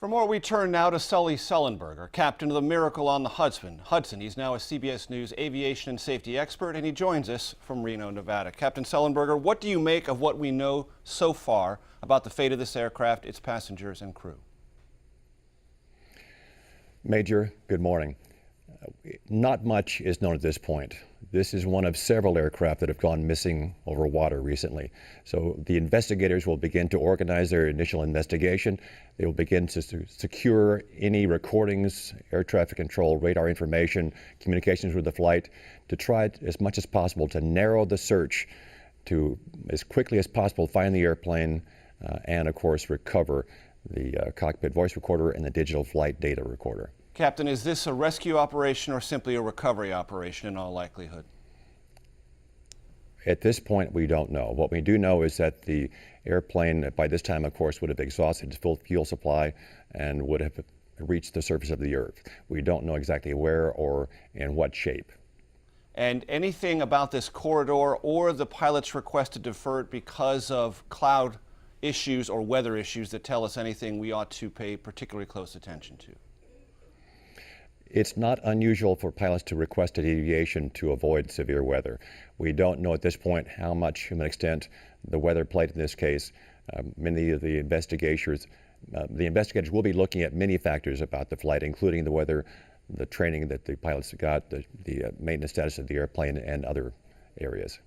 For more, we turn now to Sully Sullenberger, captain of the Miracle on the Hudson. He's now a CBS News aviation and safety expert, and he joins us from Reno, Nevada. Captain Sullenberger, what do you make of what we know so far about the fate of this aircraft, its passengers and crew? Major, good morning. Not much is known at this point. This is one of several aircraft that have gone missing over water recently. So the investigators will begin to organize their initial investigation. They will begin to secure any recordings, air traffic control, radar information, communications with the flight, to try as much as possible to narrow the search to, as quickly as possible, find the airplane and, of course, recover the cockpit voice recorder and the digital flight data recorder. Captain, is this a rescue operation or simply a recovery operation in all likelihood? At this point, we don't know. What we do know is that the airplane, by this time, of course, would have exhausted its full fuel supply and would have reached the surface of the Earth. We don't know exactly where or in what shape. And anything about this corridor or the pilot's request to defer it because of cloud issues or weather issues that tell us anything we ought to pay particularly close attention to? It's not unusual for pilots to request a deviation to avoid severe weather. We don't know at this point how much, to an extent, the weather played in this case. Many of the investigators will be looking at many factors about the flight, including the weather, the training that the pilots got, the maintenance status of the airplane, and other areas.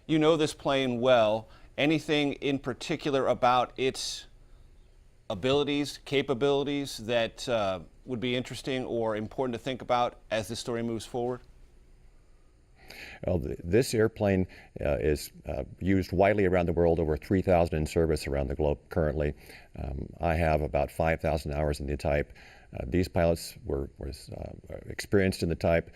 You know this plane well. Anything in particular about its abilities, capabilities that would be interesting or important to think about as this story moves forward? Well, this airplane is used widely around the world, over 3,000 in service around the globe currently. I have about 5,000 hours in the type. These pilots were experienced in the type,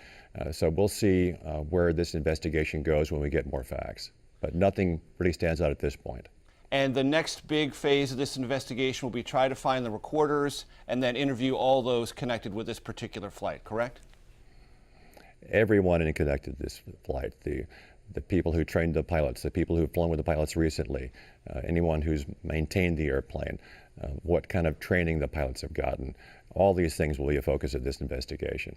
so we'll see where this investigation goes when we get more facts. But nothing really stands out at this point. And the next big phase of this investigation will be try to find the recorders and then interview all those connected with this particular flight, correct? Everyone connected to this flight, the people who trained the pilots, the people who've flown with the pilots recently, anyone who's maintained the airplane, what kind of training the pilots have gotten. All these things will be a focus of this investigation.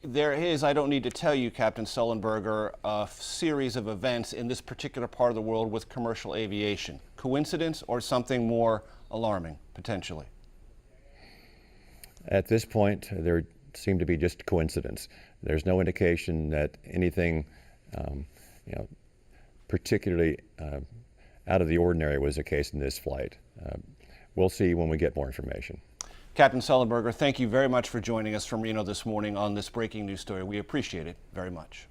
There is, I don't need to tell you, Captain Sullenberger, a series of events in this particular part of the world with commercial aviation. Coincidence or something more alarming, potentially? At this point, there seem to be just coincidence. There's no indication that anything, particularly out of the ordinary was the case in this flight. We'll see when we get more information. Captain Sullenberger, thank you very much for joining us from Reno this morning on this breaking news story. We appreciate it very much.